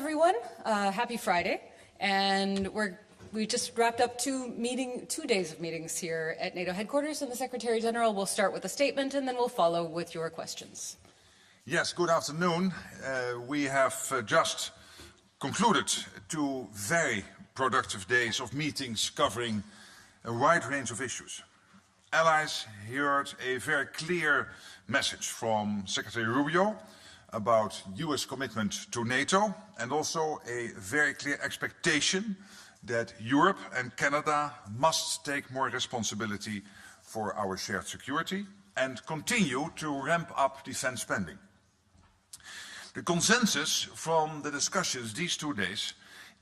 everyone. Happy Friday. And we just wrapped up 2 days of meetings here at NATO headquarters, and the Secretary General will start with a statement and then we'll follow with your questions. Yes, good afternoon. We have just concluded 2 very productive days of meetings covering a wide range of issues. Allies heard a very clear message from Secretary Rubio about US commitment to NATO, and also a very clear expectation that Europe and Canada must take more responsibility for our shared security and continue to ramp up defense spending. The consensus from the discussions these 2 days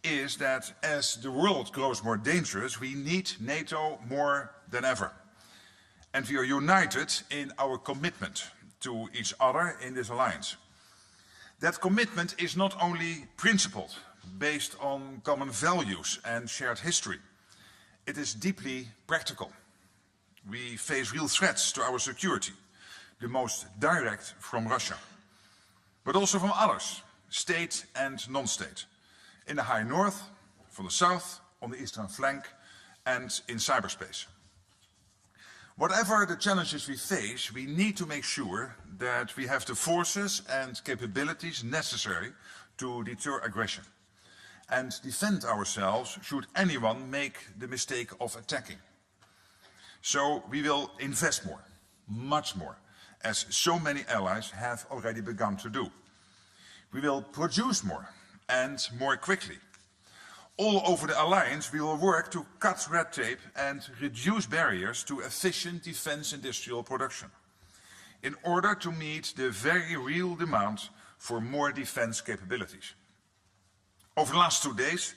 is that as the world grows more dangerous, we need NATO more than ever. And we are united in our commitment to each other in this alliance. That commitment is not only principled, based on common values and shared history. It is deeply practical. We face real threats to our security, the most direct from Russia, but also from others, state and non-state, in the high north, from the south, on the eastern flank, and in cyberspace. Whatever the challenges we face, we need to make sure that we have the forces and capabilities necessary to deter aggression and defend ourselves should anyone make the mistake of attacking. So we will invest more, much more, as so many allies have already begun to do. We will produce more and more quickly. All over the alliance, we will work to cut red tape and reduce barriers to efficient defense industrial production in order to meet the very real demand for more defense capabilities. Over the last 2 days,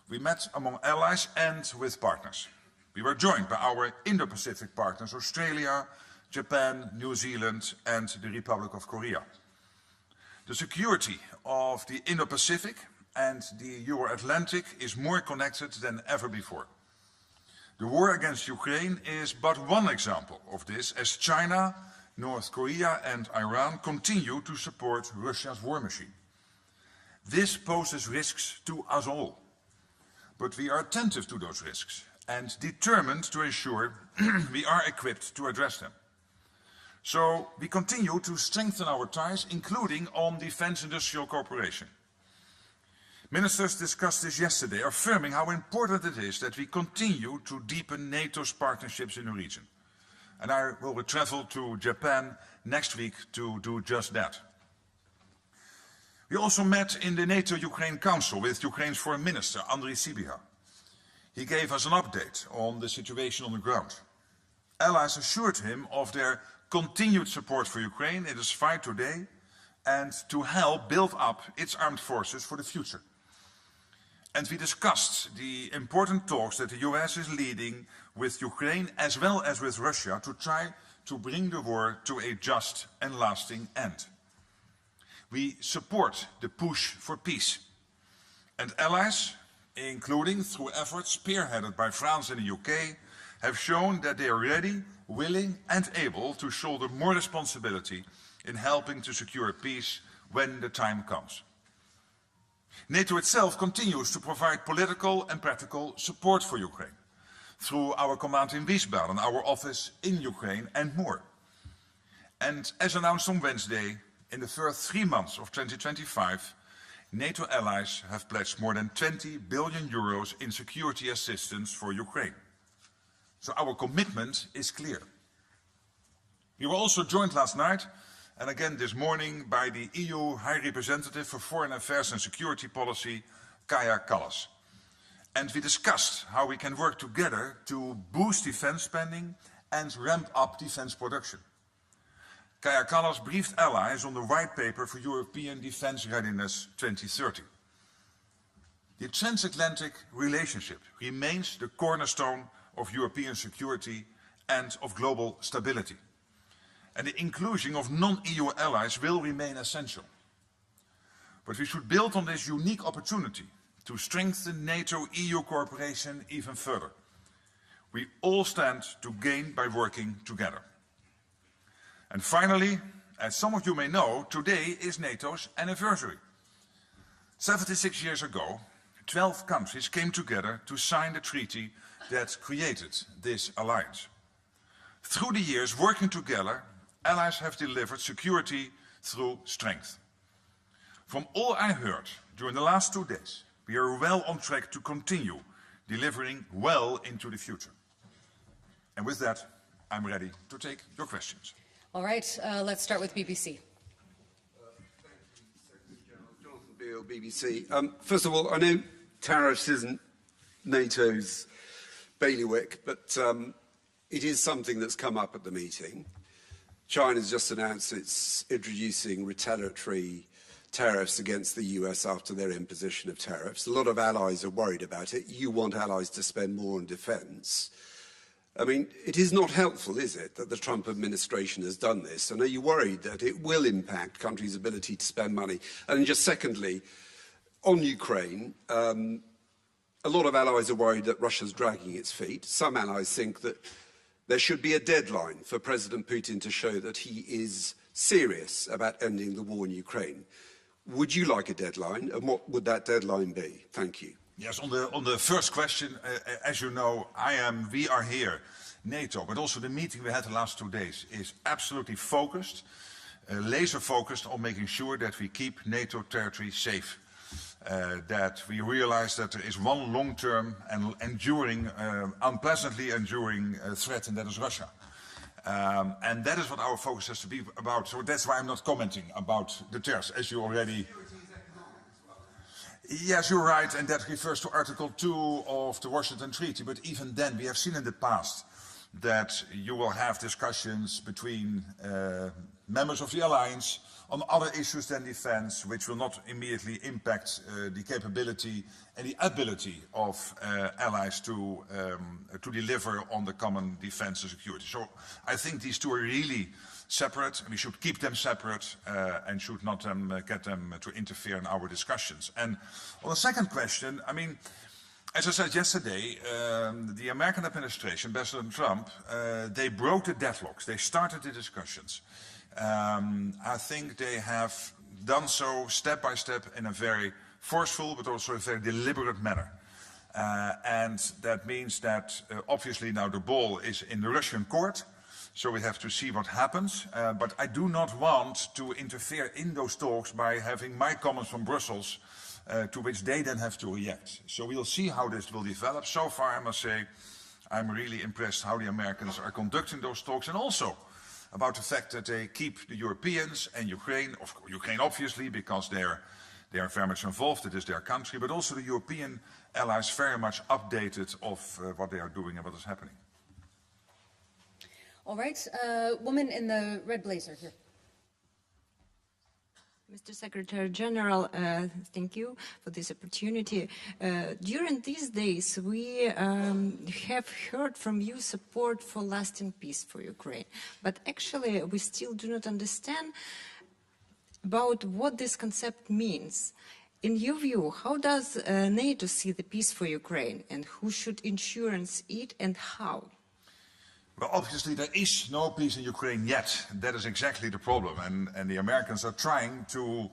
we met among allies and with partners. We were joined by our Indo-Pacific partners, Australia, Japan, New Zealand, and the Republic of Korea. The security of the Indo-Pacific and the Euro-Atlantic is more connected than ever before. The war against Ukraine is but one example of this, as China, North Korea and Iran continue to support Russia's war machine. This poses risks to us all, but we are attentive to those risks and determined to ensure we are equipped to address them. So we continue to strengthen our ties, including on defense industrial cooperation. Ministers discussed this yesterday, affirming how important it is that we continue to deepen NATO's partnerships in the region. And I will travel to Japan next week to do just that. We also met in the NATO-Ukraine Council with Ukraine's Foreign Minister, Andriy Sybiha. He gave us an update on the situation on the ground. Allies assured him of their continued support for Ukraine in its fight today and to help build up its armed forces for the future. And we discussed the important talks that the US is leading with Ukraine as well as with Russia to try to bring the war to a just and lasting end. We support the push for peace. And allies, including through efforts spearheaded by France and the UK, have shown that they are ready, willing and able to shoulder more responsibility in helping to secure peace when the time comes. NATO itself continues to provide political and practical support for Ukraine through our command in Wiesbaden, our office in Ukraine and more. And as announced on Wednesday, in the first 3 months of 2025, NATO allies have pledged more than 20 billion euros in security assistance for Ukraine. So our commitment is clear. We were also joined last night and again this morning by the EU High Representative for Foreign Affairs and Security Policy, Kaja Kallas. And we discussed how we can work together to boost defense spending and ramp up defense production. Kaja Kallas briefed allies on the White Paper for European Defense Readiness 2030. The transatlantic relationship remains the cornerstone of European security and of global stability. And the inclusion of non-EU allies will remain essential. But we should build on this unique opportunity to strengthen NATO-EU cooperation even further. We all stand to gain by working together. And finally, as some of you may know, today is NATO's anniversary. 76 years ago, 12 countries came together to sign the treaty that created this alliance. Through the years working together, allies have delivered security through strength. From all I heard during the last 2 days, we are well on track to continue delivering well into the future. And with that, I'm ready to take your questions. All right, let's start with BBC. Beale, BBC. First of all, I know tariffs isn't NATO's bailiwick, but it is something that's come up at the meeting. China's just announced it's introducing retaliatory tariffs against the US after their imposition of tariffs. A lot of allies are worried about it. You want allies to spend more on defence. I mean, it is not helpful, is it, that the Trump administration has done this? And are you worried that it will impact countries' ability to spend money? And just secondly, on Ukraine, a lot of allies are worried that Russia's dragging its feet. Some allies think that there should be a deadline for President Putin to show that he is serious about ending the war in Ukraine. Would you like a deadline, and what would that deadline be? Thank you. Yes, on the first question, as you know, we are here, NATO, but also the meeting we had the last 2 days is absolutely focused, laser focused on making sure that we keep NATO territory safe. That we realize that there is one long-term and enduring, unpleasantly enduring threat, and that is Russia. And that is what our focus has to be about. So that's why I'm not commenting about the tariffs, as you already... Yes, you're right, and that refers to Article 2 of the Washington Treaty. But even then, we have seen in the past that you will have discussions between members of the alliance on other issues than defense, which will not immediately impact the capability and the ability of allies to deliver on the common defense and security. So I think these two are really separate, and we should keep them separate and should not get them to interfere in our discussions. And on the second question, I mean, as I said yesterday, the American administration, President Trump, they broke the deadlocks. They started the discussions. I think they have done so step by step in a very forceful but also a very deliberate manner. And that means that obviously now the ball is in the Russian court, so we have to see what happens. But I do not want to interfere in those talks by having my comments from Brussels to which they then have to react. So we'll see how this will develop. So far, I must say, I'm really impressed how the Americans are conducting those talks, and also about the fact that they keep the Europeans and Ukraine, Ukraine obviously, because they are very much involved, it is their country, but also the European allies very much updated of what they are doing and what is happening. All right, woman in the red blazer here. Mr. Secretary General, thank you for this opportunity. During these days, we have heard from you support for lasting peace for Ukraine, but actually we still do not understand about what this concept means. In your view, how does NATO see the peace for Ukraine, and who should ensure it, and how? Well, obviously there is no peace in Ukraine yet. That is exactly the problem. And the Americans are trying to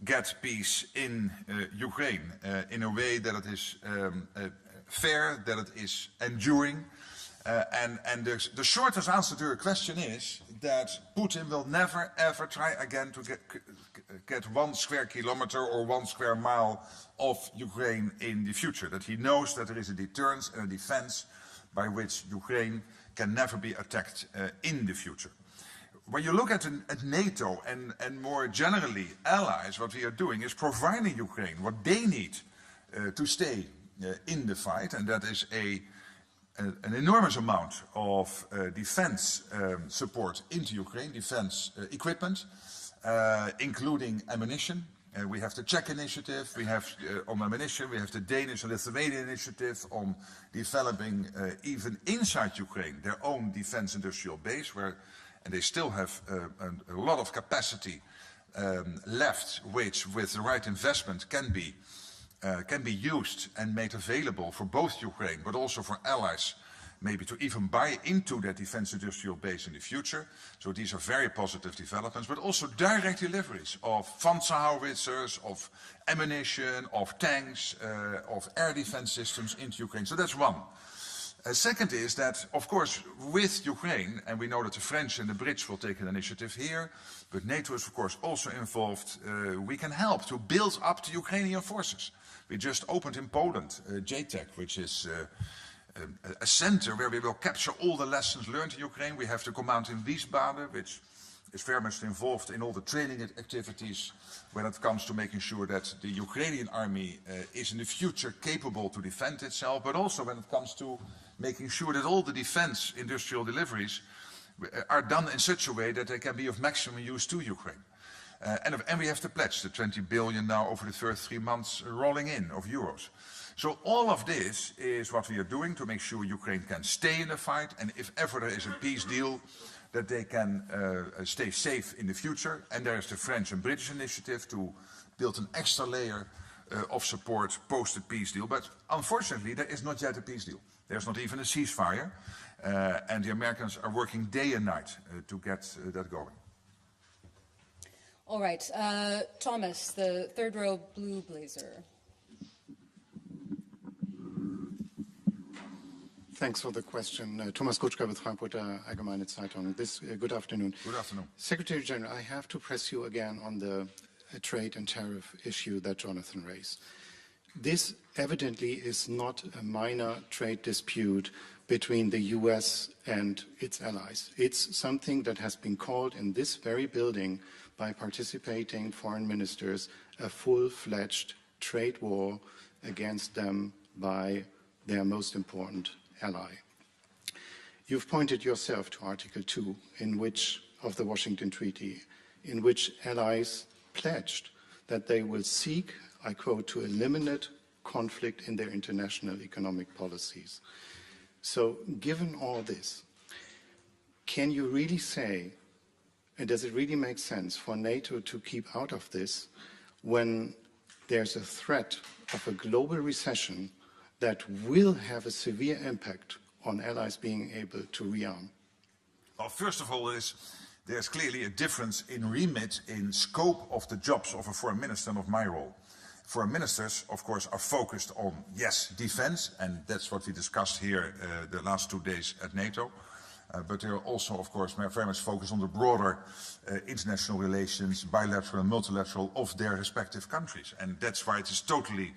get peace in Ukraine in a way that it is fair, that it is enduring. And the shortest answer to your question is that Putin will never ever try again to get 1 square kilometer or 1 square mile of Ukraine in the future. That he knows that there is a deterrence and a defense by which Ukraine can never be attacked in the future. When you look at NATO and more generally allies, what we are doing is providing Ukraine what they need to stay in the fight, and that is an enormous amount of defense support into Ukraine, defense equipment, including ammunition. We have the Czech initiative, we have on ammunition, we have the Danish and Lithuanian initiative on developing even inside Ukraine their own defense industrial base, and they still have a lot of capacity left, which with the right investment can be used and made available for both Ukraine but also for allies maybe to even buy into that defense industrial base in the future. So these are very positive developments, but also direct deliveries of Panzer howitzers, of ammunition, of tanks, of air defense systems into Ukraine. So that's one. Second is that, of course, with Ukraine, and we know that the French and the Brits will take an initiative here, but NATO is, of course, also involved. We can help to build up the Ukrainian forces. We just opened in Poland JTEC, which is a center where we will capture all the lessons learned in Ukraine. We have the command in Wiesbaden, which is very much involved in all the training activities when it comes to making sure that the Ukrainian army is in the future capable to defend itself, but also when it comes to making sure that all the defense industrial deliveries are done in such a way that they can be of maximum use to Ukraine. And we have the pledge, the 20 billion now over the first 3 months rolling in of euros. So all of this is what we are doing to make sure Ukraine can stay in the fight, and if ever there is a peace deal, that they can stay safe in the future. And there is the French and British initiative to build an extra layer of support post the peace deal. But unfortunately, there is not yet a peace deal. There's not even a ceasefire. And the Americans are working day and night to get that going. All right. Thomas, the third row blue blazer. Thanks for the question. Thomas Kutschka with Frankfurter Allgemeine Zeitung. Good afternoon. Good afternoon. Secretary General, I have to press you again on the trade and tariff issue that Jonathan raised. This evidently is not a minor trade dispute between the US and its allies. It's something that has been called in this very building by participating foreign ministers a full-fledged trade war against them by their most important ally. You've pointed yourself to Article 2 of the Washington Treaty, in which allies pledged that they will seek, I quote, to eliminate conflict in their international economic policies. So given all this, can you really say, and does it really make sense for NATO to keep out of this when there's a threat of a global recession that will have a severe impact on allies being able to rearm? Well, first of all, there's clearly a difference in remit, in scope of the jobs of a foreign minister and of my role. Foreign ministers, of course, are focused on, yes, defense, and that's what we discussed here the last 2 days at NATO. But they're also, of course, very much focused on the broader international relations, bilateral and multilateral, of their respective countries. And that's why it is totally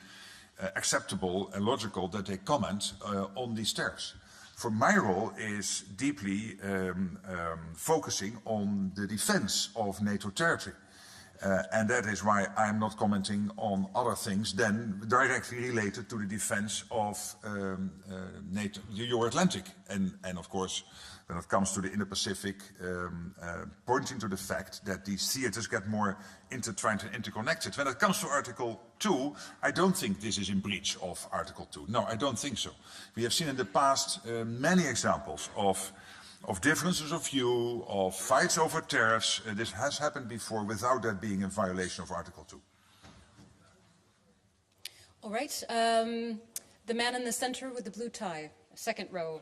acceptable and logical that they comment on these tariffs. For my role is deeply focusing on the defense of NATO territory. And that is why I'm not commenting on other things than directly related to the defense of NATO, the Euro-Atlantic. And of course, when it comes to the Indo-Pacific, pointing to the fact that these theaters get more intertwined and interconnected. When it comes to Article 2, I don't think this is in breach of Article 2. No, I don't think so. We have seen in the past many examples of differences of view, of fights over tariffs. This has happened before without that being in violation of Article 2. All right. The man in the center with the blue tie, second row.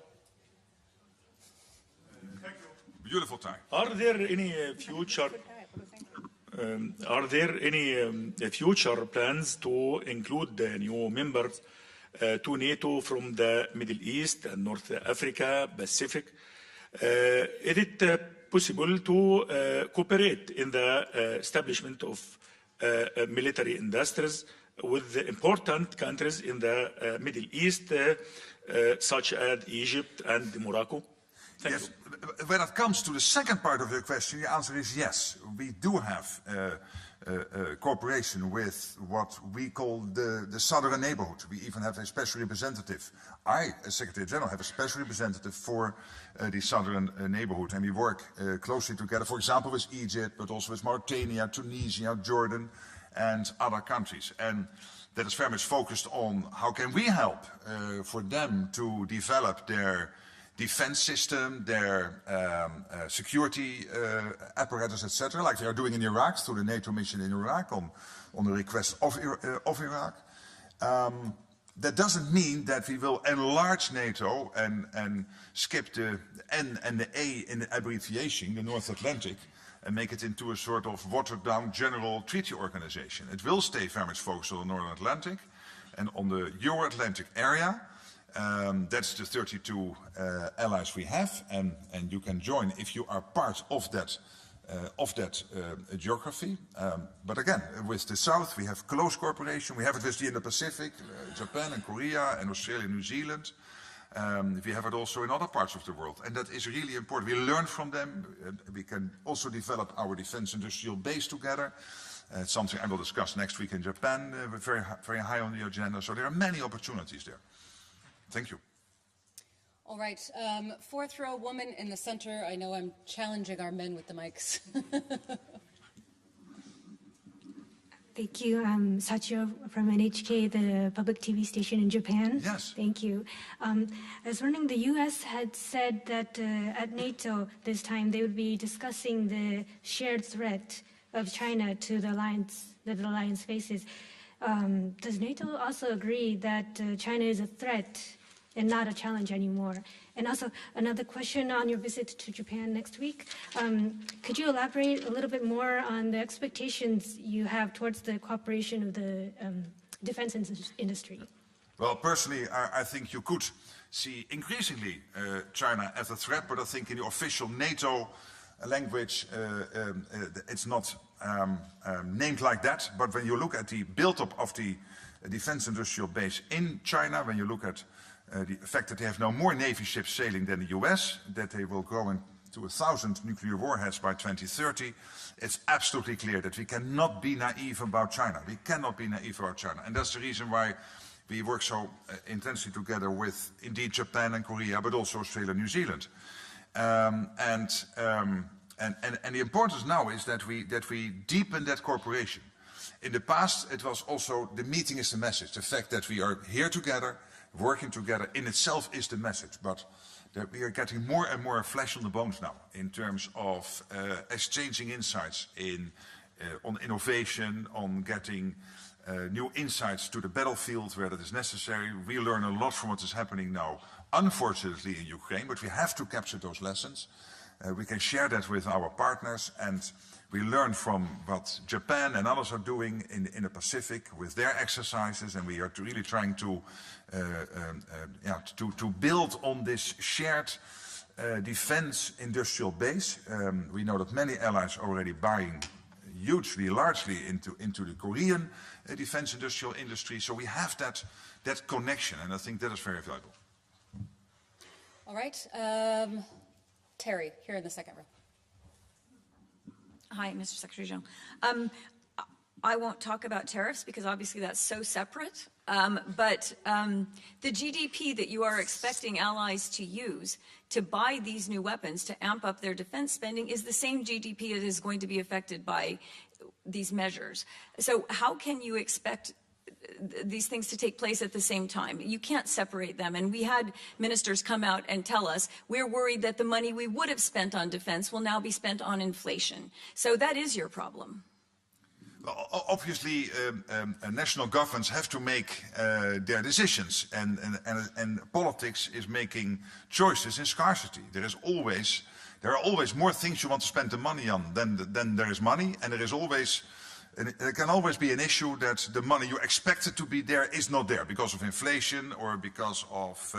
Beautiful tie. Are there any future plans to include the new members to NATO from the Middle East and North Africa, Pacific? Is it possible to cooperate in the establishment of military industries with the important countries in the Middle East, such as Egypt and Morocco? Thank you. When it comes to the second part of your question, the answer is yes. We do have cooperation with what we call the southern neighborhood. We even have a special representative. I, as Secretary General, have a special representative for the southern neighborhood. And we work closely together, for example, with Egypt, but also with Mauritania, Tunisia, Jordan, and other countries. And that is very much focused on how can we help for them to develop their defense system, their security apparatus, etc., like they are doing in Iraq through the NATO mission in Iraq on the request of Iraq. that doesn't mean that we will enlarge NATO and skip the N and the A in the abbreviation, the North Atlantic, and make it into a sort of watered-down general treaty organization. It will stay very much focused on the Northern Atlantic and on the Euro-Atlantic area. That's the 32 allies we have, and you can join if you are part of that geography. But again, with the South, we have close cooperation. We have it with the Indo-Pacific, Japan and Korea and Australia and New Zealand. We have it also in other parts of the world, and that is really important. We learn from them. We can also develop our defense industrial base together. It's something I will discuss next week in Japan, very, very high on the agenda. So there are many opportunities there. Thank you. All right, fourth row woman in the center. I know I'm challenging our men with the mics. Thank you. I'm Sachio from NHK, the public TV station in Japan. Yes. Thank you. I was wondering, the U.S. had said that at NATO this time they would be discussing the shared threat of China to the alliance that the alliance faces. Does NATO also agree that China is a threat and not a challenge anymore? And also, another question on your visit to Japan next week. Could you elaborate a little bit more on the expectations you have towards the cooperation of the defense industry? Well, personally, I think you could see increasingly China as a threat, but I think in the official NATO language, it's not named like that. But when you look at the build-up of the defense industrial base in China, when you look at the fact that they have now more Navy ships sailing than the US, that they will grow to 1,000 nuclear warheads by 2030, it's absolutely clear that we cannot be naive about China. We cannot be naive about China. And that's the reason why we work so intensely together with, indeed, Japan and Korea, but also Australia and New Zealand. And the importance now is that we deepen that cooperation. In the past, it was also the meeting is the message. The fact that we are here together, working together in itself is the message, but that we are getting more and more flesh on the bones now in terms of exchanging insights on innovation, on getting new insights to the battlefield where that is necessary. We learn a lot from what is happening now, unfortunately in Ukraine, but we have to capture those lessons. We can share that with our partners, and we learn from what Japan and others are doing in the Pacific with their exercises, and we are really trying to build on this shared defense industrial base. We know that many allies are already buying hugely, largely into the Korean defense industrial industry, so we have that connection, and I think that is very valuable. All right, Terry, here in the second row. Hi, Mr. Secretary General. I won't talk about tariffs because obviously that's so separate. But the GDP that you are expecting allies to use to buy these new weapons, to amp up their defense spending, is the same GDP that is going to be affected by these measures. So how can you expect these things to take place at the same time? You can't separate them. And we had ministers come out and tell us, we're worried that the money we would have spent on defense will now be spent on inflation. So that is your problem. Well, obviously, national governments have to make their decisions, and politics is making choices in scarcity. There are always more things you want to spend the money on than there is money, and there can always be an issue that the money you expected to be there is not there because of inflation or because of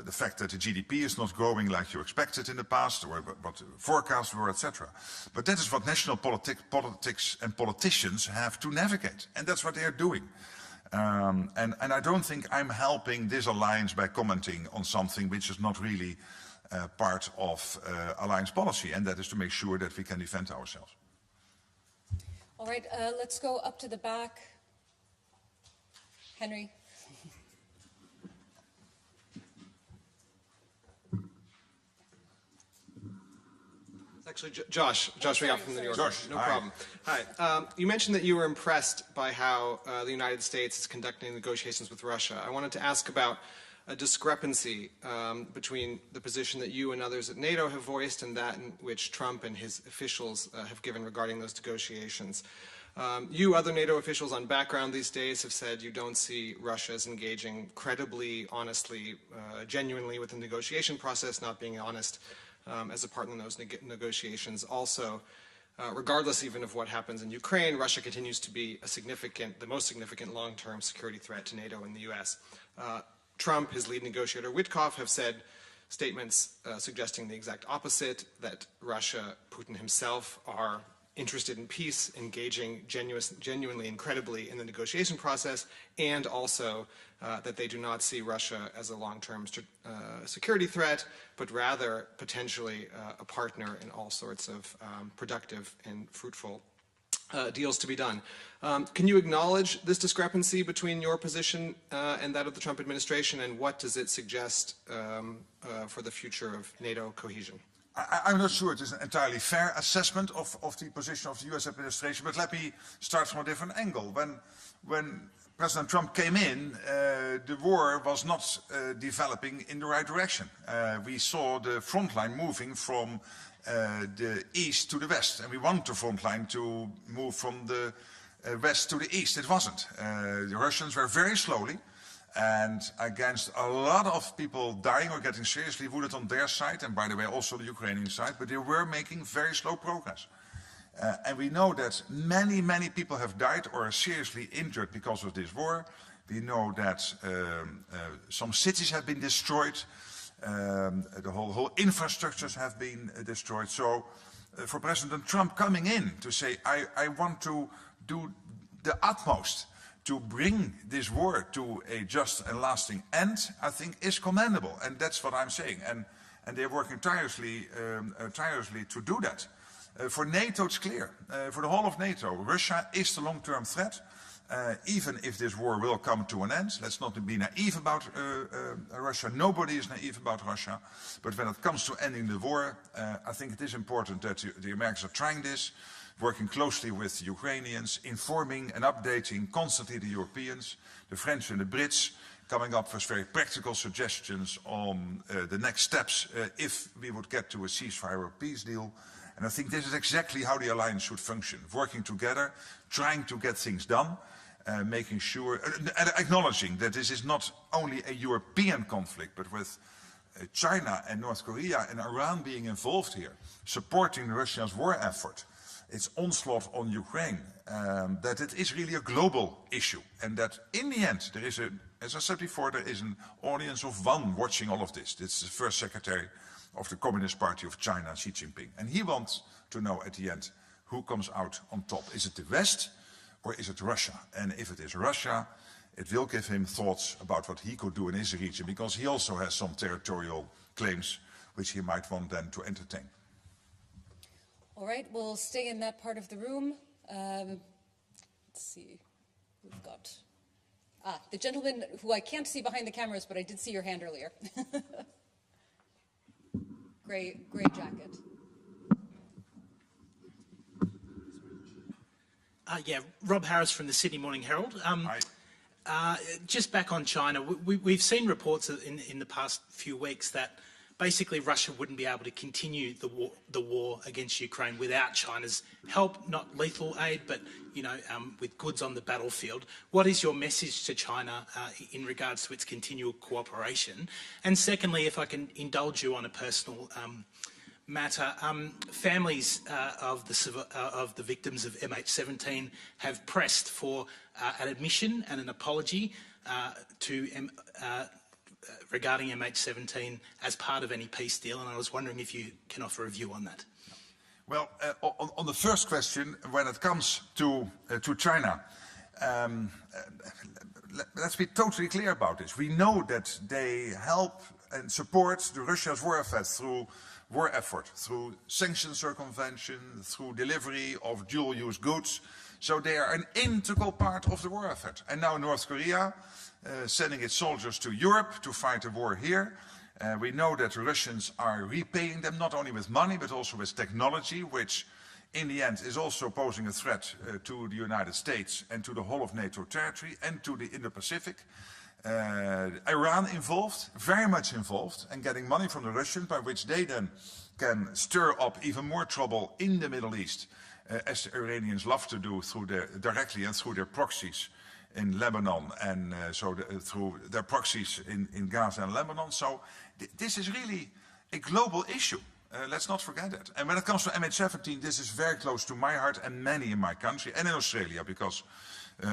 the fact that the GDP is not growing like you expected in the past, or what the forecasts were, etc. But that is what national politics and politicians have to navigate, and that's what they are doing. And I don't think I'm helping this alliance by commenting on something which is not really part of alliance policy, and that is to make sure that we can defend ourselves. All right, let's go up to the back. Henry. It's actually Josh Regal from the New York Times. No hi. problem. Hi. You mentioned that you were impressed by how the United States is conducting negotiations with Russia. I wanted to ask about a discrepancy between the position that you and others at NATO have voiced and that in which Trump and his officials have given regarding those negotiations. You, other NATO officials on background these days, have said you don't see Russia as engaging credibly, honestly, genuinely with the negotiation process, not being honest as a partner in those negotiations. Also, regardless even of what happens in Ukraine, Russia continues to be the most significant long-term security threat to NATO and the U.S. Trump, his lead negotiator Witkoff, have said statements suggesting the exact opposite, that Russia, Putin himself, are interested in peace, engaging genuinely and credibly in the negotiation process, and also that they do not see Russia as a long-term security threat, but rather potentially a partner in all sorts of productive and fruitful deals to be done. Can you acknowledge this discrepancy between your position and that of the Trump administration, and what does it suggest for the future of NATO cohesion? I'm not sure it is an entirely fair assessment of the position of the US administration, but let me start from a different angle. When President Trump came in, the war was not developing in the right direction. We saw the front line moving from the east to the west, and we want the front line to move from the west to the east. It wasn't. The Russians were very slowly, and against a lot of people dying or getting seriously wounded on their side, and by the way also the Ukrainian side, but they were making very slow progress. And we know that many people have died or are seriously injured because of this war. We know that some cities have been destroyed, the whole infrastructures have been destroyed. So for President Trump coming in to say, I want to do the utmost to bring this war to a just and lasting end, I think is commendable. And that's what I'm saying. And they're working tirelessly to do that. For NATO, it's clear. For the whole of NATO, Russia is the long-term threat. Even if this war will come to an end, let's not be naive about Russia. Nobody is naive about Russia. But when it comes to ending the war, I think it is important that the Americans are trying this, working closely with the Ukrainians, informing and updating constantly the Europeans, the French and the Brits, coming up with very practical suggestions on the next steps if we would get to a ceasefire or peace deal. And I think this is exactly how the alliance should function, working together, trying to get things done, making sure, and acknowledging that this is not only a European conflict, but with China and North Korea and Iran being involved here, supporting Russia's war effort, its onslaught on Ukraine, that it is really a global issue. And that in the end, there is as I said before, there is an audience of one watching all of this. It's the first secretary of the Communist Party of China, Xi Jinping. And he wants to know at the end who comes out on top. Is it the West or is it Russia? And if it is Russia, it will give him thoughts about what he could do in his region, because he also has some territorial claims which he might want then to entertain. All right, we'll stay in that part of the room. Let's see, we've got the gentleman who I can't see behind the cameras, but I did see your hand earlier. Gray jacket. Yeah, Rob Harris from the Sydney Morning Herald. Just back on China, we've seen reports in the past few weeks that basically Russia wouldn't be able to continue the war against Ukraine without China's help, not lethal aid, but with goods on the battlefield. What is your message to China in regards to its continual cooperation? And secondly, if I can indulge you on a personal matter, families of the victims of MH17 have pressed for an admission and an apology regarding MH17 as part of any peace deal, and I was wondering if you can offer a view on that. Well, on the first question, when it comes to China, let's be totally clear about this. We know that they help and support the Russia's war effort through sanctions circumvention, through delivery of dual-use goods. So they are an integral part of the war effort. And now North Korea sending its soldiers to Europe to fight the war here. We know that the Russians are repaying them not only with money but also with technology, which in the end is also posing a threat to the United States and to the whole of NATO territory and to the Indo-Pacific. Iran involved, very much involved, and getting money from the Russians by which they then can stir up even more trouble in the Middle East as the Iranians love to do directly and through their proxies in Lebanon, and through their proxies in Gaza and Lebanon. So this is really a global issue. Let's not forget that. And when it comes to MH17, this is very close to my heart and many in my country and in Australia, because,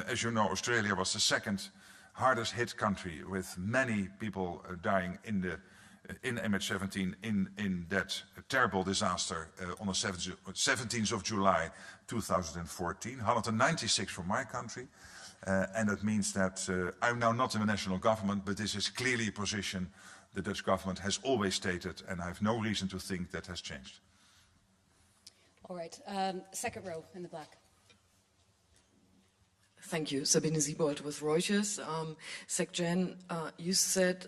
as you know, Australia was the second hardest hit country, with many people dying in MH17 in that terrible disaster on the 17th of July 2014. 196 from my country. And that means that I'm now not in the national government, but this is clearly a position the Dutch government has always stated, and I have no reason to think that has changed. All right, second row in the black. Thank you. Sabine Siebold with Reuters. SecGen, you said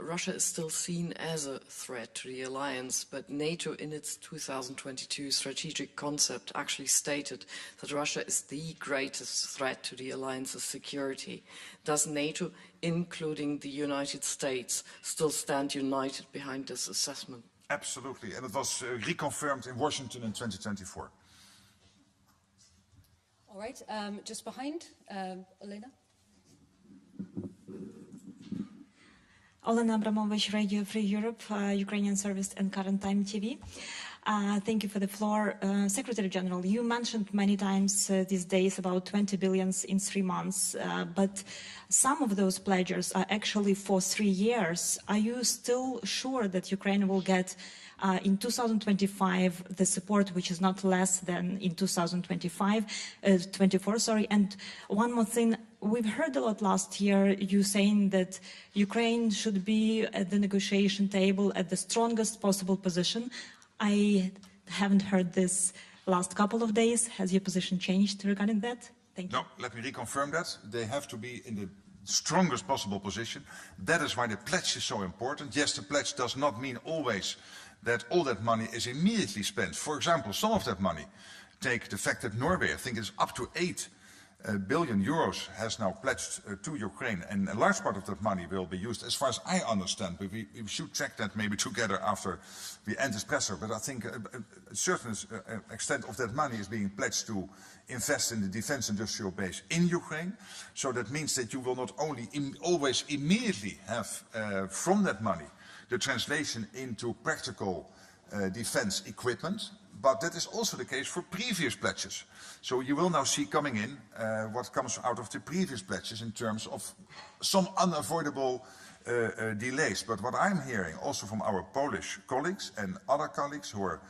Russia is still seen as a threat to the alliance, but NATO in its 2022 strategic concept actually stated that Russia is the greatest threat to the alliance's security. Does NATO, including the United States, still stand united behind this assessment? Absolutely, and it was reconfirmed in Washington in 2024. All right, just behind, Elena. Olena Abramovich, Radio Free Europe, Ukrainian Service and Current Time TV. Thank you for the floor. Secretary General, you mentioned many times these days about 20 billion in 3 months, but some of those pledges are actually for 3 years. Are you still sure that Ukraine will get in 2025 the support which is not less than in 2024? And one more thing, we've heard a lot last year you saying that Ukraine should be at the negotiation table at the strongest possible position. I haven't heard this last couple of days. Has your position changed regarding that? Thank you. No, let me reconfirm that. They have to be in the strongest possible position. That is why the pledge is so important. Yes, the pledge does not mean always that all that money is immediately spent. For example, some of that money, take the fact that Norway, I think it's up to 8 billion euros, has now pledged to Ukraine, and a large part of that money will be used, as far as I understand, but we should check that maybe together after we end this presser, but I think a certain extent of that money is being pledged to invest in the defense industrial base in Ukraine. So that means that you will not only always immediately have from that money the translation into practical defense equipment, but that is also the case for previous pledges. So you will now see coming in what comes out of the previous pledges in terms of some unavoidable delays. But what I'm hearing also from our Polish colleagues and other colleagues who are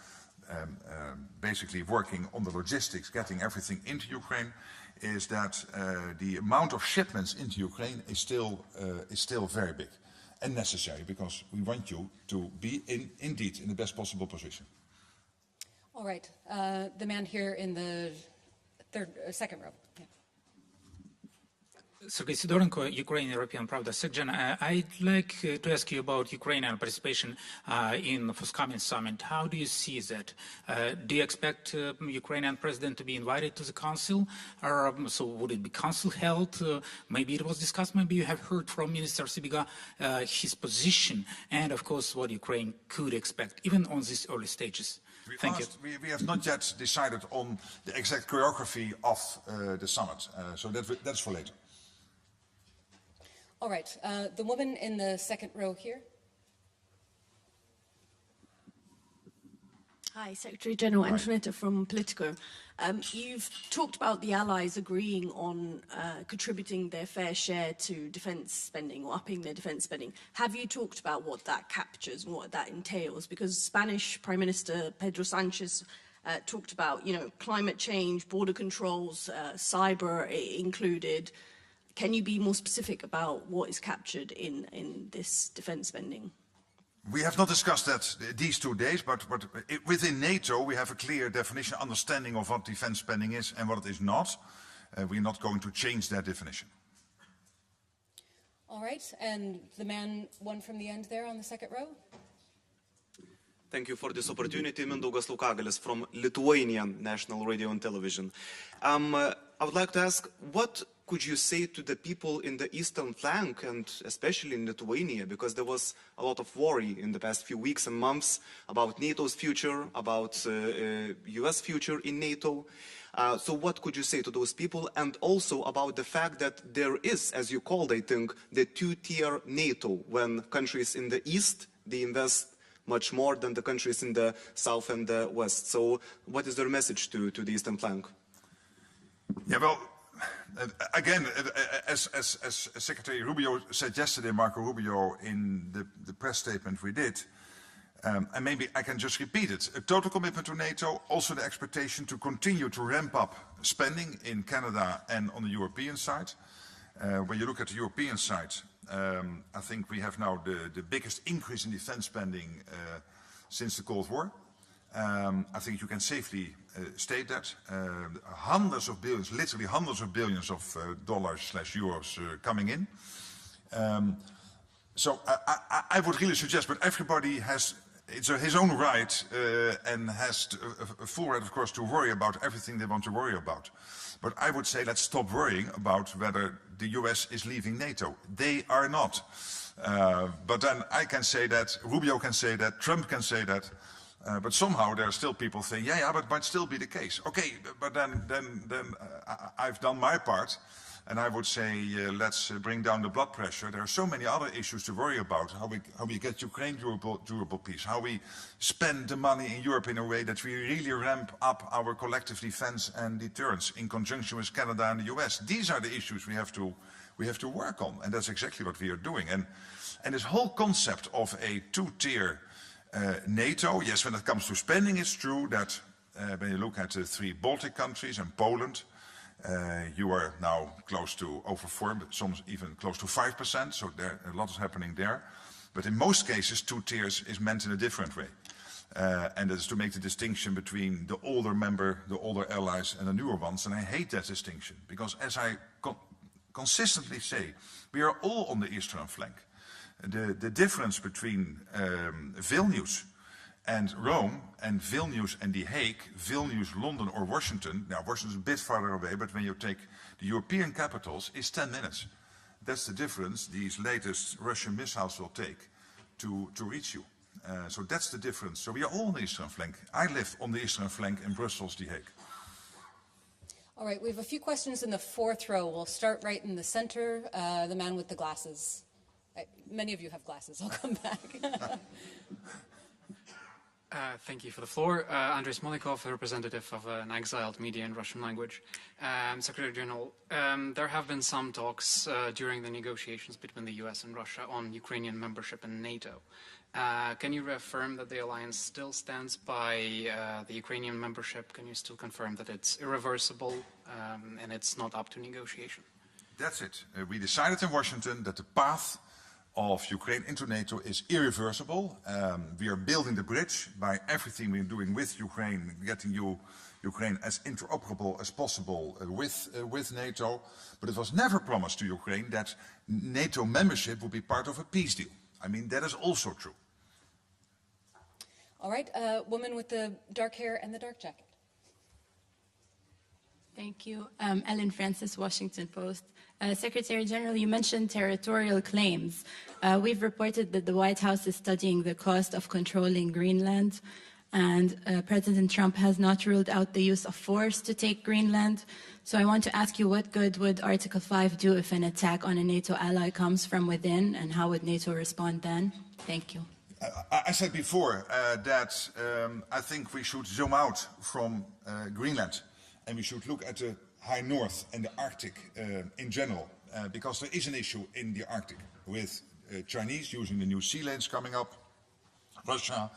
basically working on the logistics, getting everything into Ukraine, is that the amount of shipments into Ukraine is still very big and necessary, because we want you to be indeed in the best possible position. All right, the man here in the second row. Yeah. Sergei Sidorenko, Ukraine, European Pravda. SecGen, I'd like to ask you about Ukrainian participation in the forthcoming summit. How do you see that? Do you expect Ukrainian president to be invited to the council? Or, so would it be council held? Maybe it was discussed. Maybe you have heard from Minister Sibiga his position, and of course what Ukraine could expect, even on these early stages. Thank you. We have not yet decided on the exact choreography of the summit, so that's for later. All right, the woman in the second row here. Hi, Secretary General Antonetta from Politico. You've talked about the Allies agreeing on contributing their fair share to defence spending, or upping their defence spending. Have you talked about what that captures and what that entails? Because Spanish Prime Minister Pedro Sánchez talked about, climate change, border controls, cyber included. Can you be more specific about what is captured in this defence spending? We have not discussed that these 2 days, but within NATO we have a clear definition, understanding of what defense spending is and what it is not. We are not going to change that definition. All right, and the one from the end there on the second row. Thank you for this opportunity. Mindaugas Laukagalis from Lithuanian National Radio and Television. I would like to ask, what could you say to the people in the eastern flank, and especially in Lithuania, because there was a lot of worry in the past few weeks and months about NATO's future, about US future in NATO. So what could you say to those people, and also about the fact that there is, as you called, I think, the two-tier NATO, when countries in the east, they invest much more than the countries in the south and the west. So what is their message to the eastern flank? Yeah, well, again, as Secretary Rubio said yesterday, Marco Rubio, in the press statement we did, and maybe I can just repeat it, a total commitment to NATO, also the expectation to continue to ramp up spending in Canada and on the European side. When you look at the European side, I think we have now the biggest increase in defense spending since the Cold War. I think you can safely state that. Hundreds of billions, literally hundreds of billions of dollars/euros coming in. So I would really suggest, but everybody has his own right and has a full right, of course, to worry about everything they want to worry about. But I would say let's stop worrying about whether the US is leaving NATO. They are not. But then I can say that, Rubio can say that, Trump can say that. But somehow there are still people saying, yeah, but it might still be the case. Okay, but then I've done my part. And I would say, let's bring down the blood pressure. There are so many other issues to worry about. How we get Ukraine durable peace. How we spend the money in Europe in a way that we really ramp up our collective defense and deterrence in conjunction with Canada and the US. These are the issues we have to work on. And that's exactly what we are doing. And this whole concept of a two-tier NATO, yes, when it comes to spending, it's true that when you look at the 3 Baltic countries and Poland, you are now close to over 4%, but some even close to 5%, so a lot is happening there. But in most cases, 2 tiers is meant in a different way. And that is to make the distinction between the older member, the older allies, and the newer ones. And I hate that distinction, because as I consistently say, we are all on the eastern flank. The difference between Vilnius and Rome, and Vilnius and The Hague, Vilnius, London or Washington, now Washington is a bit farther away, but when you take the European capitals, is 10 minutes. That's the difference these latest Russian missiles will take to reach you. So that's the difference. So we are all on the eastern flank. I live on the eastern flank in Brussels, The Hague. All right, we have a few questions in the 4th row. We'll start right in the center, the man with the glasses. Many of you have glasses. I'll come back. Thank you for the floor. Andrei Smolikov, a representative of an exiled media in Russian language. Secretary General, there have been some talks during the negotiations between the US and Russia on Ukrainian membership in NATO. Can you reaffirm that the alliance still stands by the Ukrainian membership? Can you still confirm that it's irreversible and it's not up to negotiation? That's it. We decided in Washington that the path of Ukraine into NATO is irreversible. We are building the bridge by everything we're doing with Ukraine, getting Ukraine as interoperable as possible with NATO. But it was never promised to Ukraine that NATO membership would be part of a peace deal. I mean, that is also true. All right, woman with the dark hair and the dark jacket. Thank you. Ellen Francis, Washington Post. Secretary General, you mentioned territorial claims. We've reported that the White House is studying the cost of controlling Greenland, and President Trump has not ruled out the use of force to take Greenland. So I want to ask you, what good would Article 5 do if an attack on a NATO ally comes from within, and how would NATO respond then? Thank you. I said before that I think we should zoom out from Greenland, and we should look at the high north and the Arctic in general, because there is an issue in the Arctic with Chinese using the new sea lanes coming up, Russia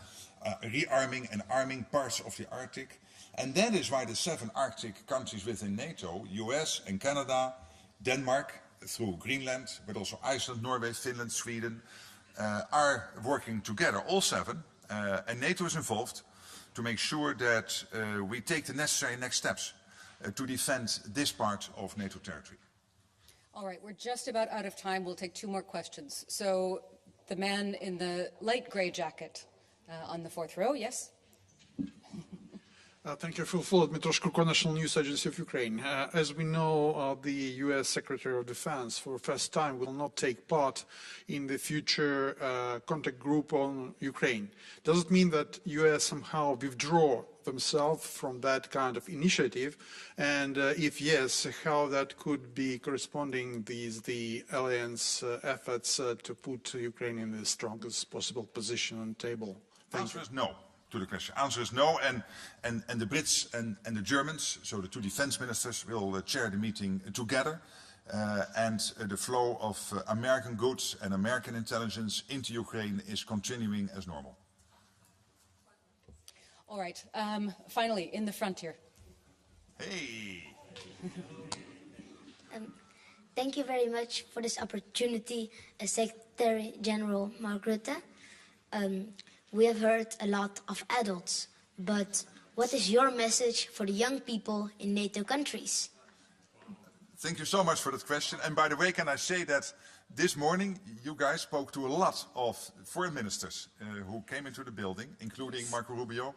rearming and arming parts of the Arctic. And that is why the 7 Arctic countries within NATO, US and Canada, Denmark through Greenland, but also Iceland, Norway, Finland, Sweden, are working together, all 7, and NATO is involved to make sure that we take the necessary next steps to defend this part of NATO territory. All right, we're just about out of time. We'll take 2 more questions. So the man in the light gray jacket on the 4th row, yes? Thank you. Phil Full, Dmytro National News Agency of Ukraine. As we know, the U.S. Secretary of Defense, for the first time, will not take part in the future contact group on Ukraine. Does it mean that U.S. somehow withdraw themselves from that kind of initiative? And if yes, how that could be corresponding the alliance efforts to put Ukraine in the strongest possible position on the table? Answer is no to the question. Answer is no, and the Brits and the Germans, so the two defense ministers, will chair the meeting together, and the flow of American goods and American intelligence into Ukraine is continuing as normal. All right. Finally, in the front here. Hey. Thank you very much for this opportunity, Secretary General Mark Rutte. We have heard a lot of adults, but what is your message for the young people in NATO countries? Thank you so much for that question. And by the way, can I say that this morning you guys spoke to a lot of foreign ministers who came into the building, including Marco Rubio,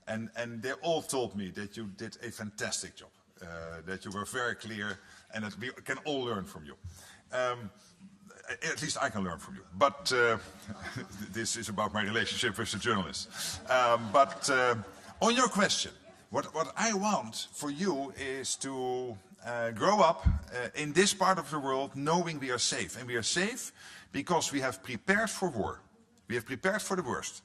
and they all told me that you did a fantastic job, that you were very clear, and that we can all learn from you. At least I can learn from you. But this is about my relationship with the journalists. But on your question, what I want for you is to grow up in this part of the world knowing we are safe. And we are safe because we have prepared for war. We have prepared for the worst.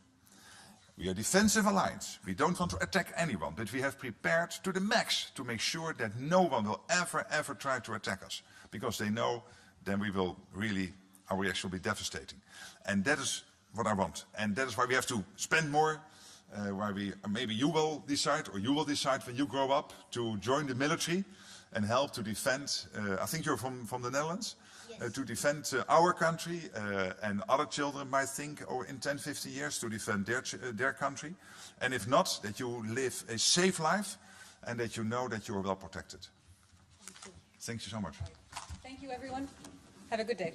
We are a defensive alliance. We don't want to attack anyone, but we have prepared to the max to make sure that no one will ever try to attack us. Because they know then we will really, our reaction will be devastating. And that is what I want. And that is why we have to spend more, why maybe you will decide, or you will decide when you grow up to join the military and help to defend, I think you're from the Netherlands, yes. To defend our country, and other children might think, in 10, 15 years to defend their country. And if not, that you live a safe life and that you know that you are well protected. Thank you so much. Thank you, everyone. Have a good day.